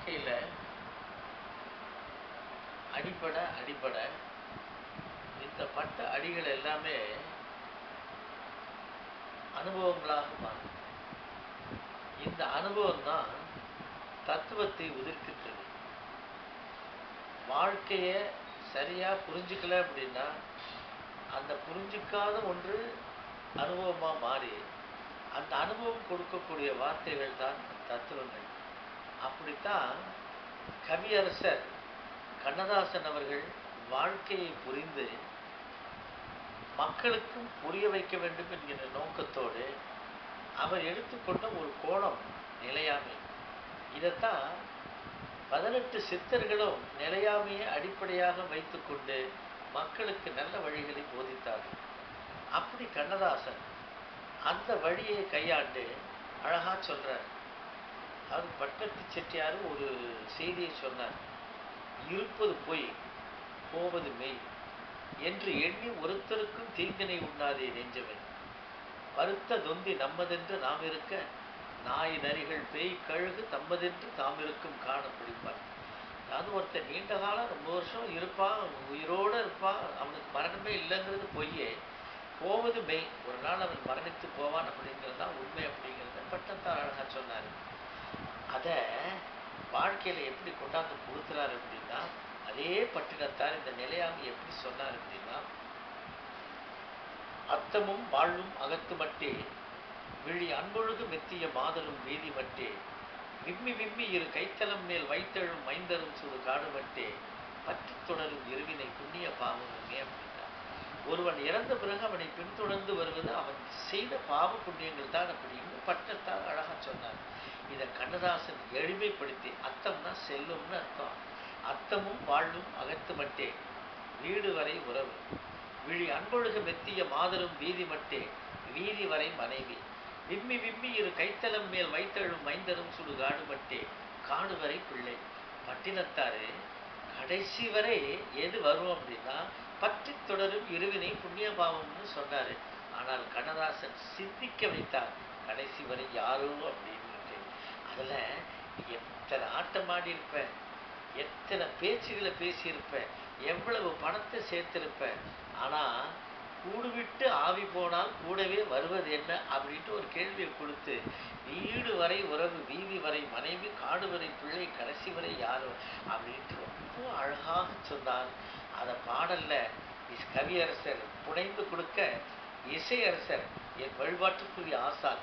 வாழ்க்கையில அடிபட இந்த பட்ட அடிகள் எல்லாமே அனுபவங்களாக மாறும். இந்த அனுபவம் தான் தத்துவத்தை உதிர்க்கின்றது. வாழ்க்கையை சரியா புரிஞ்சுக்கல அப்படின்னா அந்த புரிஞ்சிக்காத ஒன்று அனுபவமா மாறி அந்த அனுபவம் கொடுக்கக்கூடிய வார்த்தைகள் தான் தத்துவங்கள். அப்படித்தான் கவியரசர் கண்ணதாசன் அவர்கள் வாழ்க்கையை புரிந்து மக்களுக்கும் புரிய வைக்க வேண்டும் என்கிற நோக்கத்தோடு அவர் எடுத்துக்கொண்ட ஒரு கோணம் நிலையாமை. இதைத்தான் 18 சித்தர்களும் நிலையாமையை அடிப்படையாக வைத்துக்கொண்டு மக்களுக்கு நல்ல வழிகளை போதித்தார்கள். அப்படி கண்ணதாசன் அந்த வழியை கையாண்டு அழகா சொல்றார். அவர் பட்டத்து செட்டியார் ஒரு செய்தியை சொன்னார். இருப்பது பொய், போவது மெய் என்று எண்ணி ஒருத்தருக்கும் தீங்கினை உண்ணாதே நெஞ்சமே. வருத்த தொந்தி நம்மதென்று நாம் இருக்க நாய் நரிகள் பேய் கழுகு தம்மதென்று தாம் இருக்கும் காண பிடிப்பார். அதாவது ஒருத்தர் நீண்ட காலம் ரொம்ப வருஷம் இருப்பான், உயிரோடு இருப்பான், அவனுக்கு மரணமே இல்லைங்கிறது பொய்யே, போவது மெய், ஒரு நாள் அவன் மரணித்து போவான் அப்படிங்கிறது தான் உண்மை அப்படிங்கிறத பட்டத்தார் அழகா சொன்னார். அதை வாழ்க்கையில் எப்படி கொண்டாந்து புகுத்துறாரு அப்படின்னா, அதே பட்டினத்தார் இந்த நிலையாமை எப்படி சொன்னார் அப்படின்னா, அத்தமும் வாழ்வும் அகத்து மட்டே விழி அன்பொழுது மெத்திய மாதரும் வீதி மட்டே விம்மி விம்மி இரு கைத்தலம் மேல் வைத்தழும் மைந்தரும் சுடு காடு மட்டே பற்றி தொடரும் இருவினை புண்ணிய பாவமுமே அப்படின்னா, ஒருவன் இறந்த பிறகு அவனை பின்தொடர்ந்து வருவது அவன் செய்த பாவ புண்ணியங்கள் தான் அப்படின்னு பட்டத்தார் அழகா சொன்னார். இதை கண்ணதாசன் எளிமைப்படுத்தி, அத்தம்னா செல்வம்னு அர்த்தம், அத்தமும் வாழ்வும் அகத்து மட்டே வீடு வரை உறவு விழி அன்பொழுக மெத்திய மாதரும் வீதி மட்டே வீதி வரை மனைவி விம்மி விம்மி இரு கைத்தலம் மேல் வைத்தழும் மைந்தரும் சுடு காடு மட்டே காடு வரை பிள்ளை. பட்டினத்தாரு கடைசி வரை எது வரும் அப்படின்னா பற்றி தொடரும் இருவினை புண்ணிய பாவம்னு சொன்னாரு. ஆனால் கண்ணதாசன் சிந்திக்க வைத்தார், கடைசி வரை யாரோ அப்படின்னு. அதில் எத்தனை ஆட்டம் ஆடி இருப்பேன், எத்தனை பேச்சுகளை பேசியிருப்பேன், எவ்வளவு பணத்தை சேர்த்திருப்பேன், ஆனால் கூடு விட்டு ஆவி போனால் கூடவே வருவது என்ன அப்படின்ட்டு ஒரு கேள்வியை கொடுத்து வீடு வரை உறவு வீதி வரை மனைவி காடு வரை பிள்ளை கடைசி வரை யாரோ அப்படின்ட்டு ரொம்ப அழகாக சொன்னார். அதை பாடலில் கவியரசர் புனைந்து கொடுக்க இசையரசர் என் வழிபாட்டுக்குரிய ஆசான்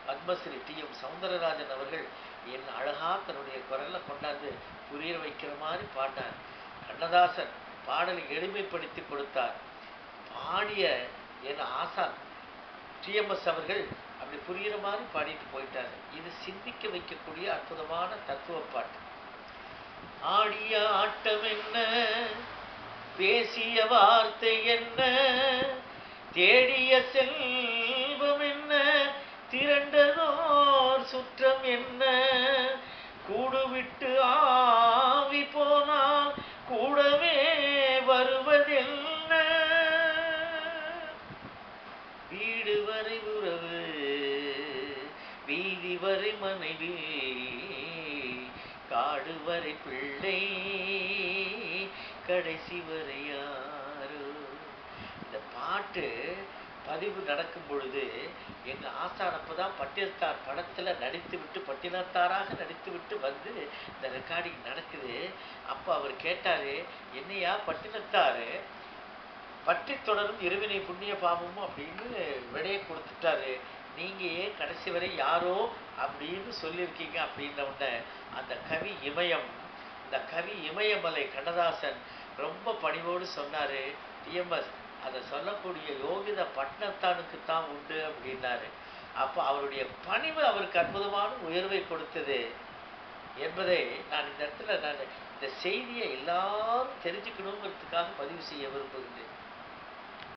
பத்மஸ்ரீ டி.எம். சௌந்தரராஜன் அவர்கள் என் அழகா தன்னுடைய குரலை கொண்டாந்து புரிய வைக்கிற மாதிரி பாடினார். கண்ணதாசன் பாடலை எளிமைப்படுத்தி கொடுத்தார். பாடிய என் ஆசான் டி.எம்.எஸ். அவர்கள் அப்படி புரிகிற மாதிரி பாடிட்டு போயிட்டார். இது சிந்திக்க வைக்கக்கூடிய அற்புதமான தத்துவ பாட்டு. ஆடிய ஆட்டம் என்ன, பேசிய வார்த்தை என்ன, தேடிய செல்வம் என்ன, திரண்டதோர் சுற்றம் என்ன, கூடு விட்டு ஆவி போனால் கூடவே வருவதென்ன, வீடு வரை உறவு வீதி வரை மனைவி காடு வரை பிள்ளை கடைசி வரை யாரோ. இந்த பாட்டு பதிவு நடக்கும் பொழுது எங்கள் ஆசான் அப்போ தான் பட்டினத்தார் படத்தில் பட்டினத்தாராக நடித்து விட்டு வந்து இந்த ரெக்கார்டிங் நடக்குது. அப்போ அவர் கேட்டார், என்னையா பட்டினத்தார் பற்றி தொடரும் இருவினை புண்ணிய பாவமும் அப்படின்னு விடையை கொடுத்துட்டாரு, நீங்கள் ஏன் கடைசி வரை யாரோ அப்படின்னு சொல்லியிருக்கீங்க அப்படின்ன உடனே அந்த கவி இமயம், இந்த கவி இமயமலை கண்ணதாசன் ரொம்ப பணிவோடு சொன்னார், டி.எம்.எஸ். அதை சொல்லக்கூடிய யோகித பட்டினத்தானுக்கு தான் உண்டு அப்படின்னாரு. அப்போ அவருடைய பணிவு அவருக்கு அற்புதமான உயர்வை கொடுத்தது என்பதை நான் இந்த இடத்துல இந்த செய்தியை எல்லாரும் தெரிஞ்சுக்கணுங்கிறதுக்காக பதிவு செய்ய விரும்புகின்றேன்.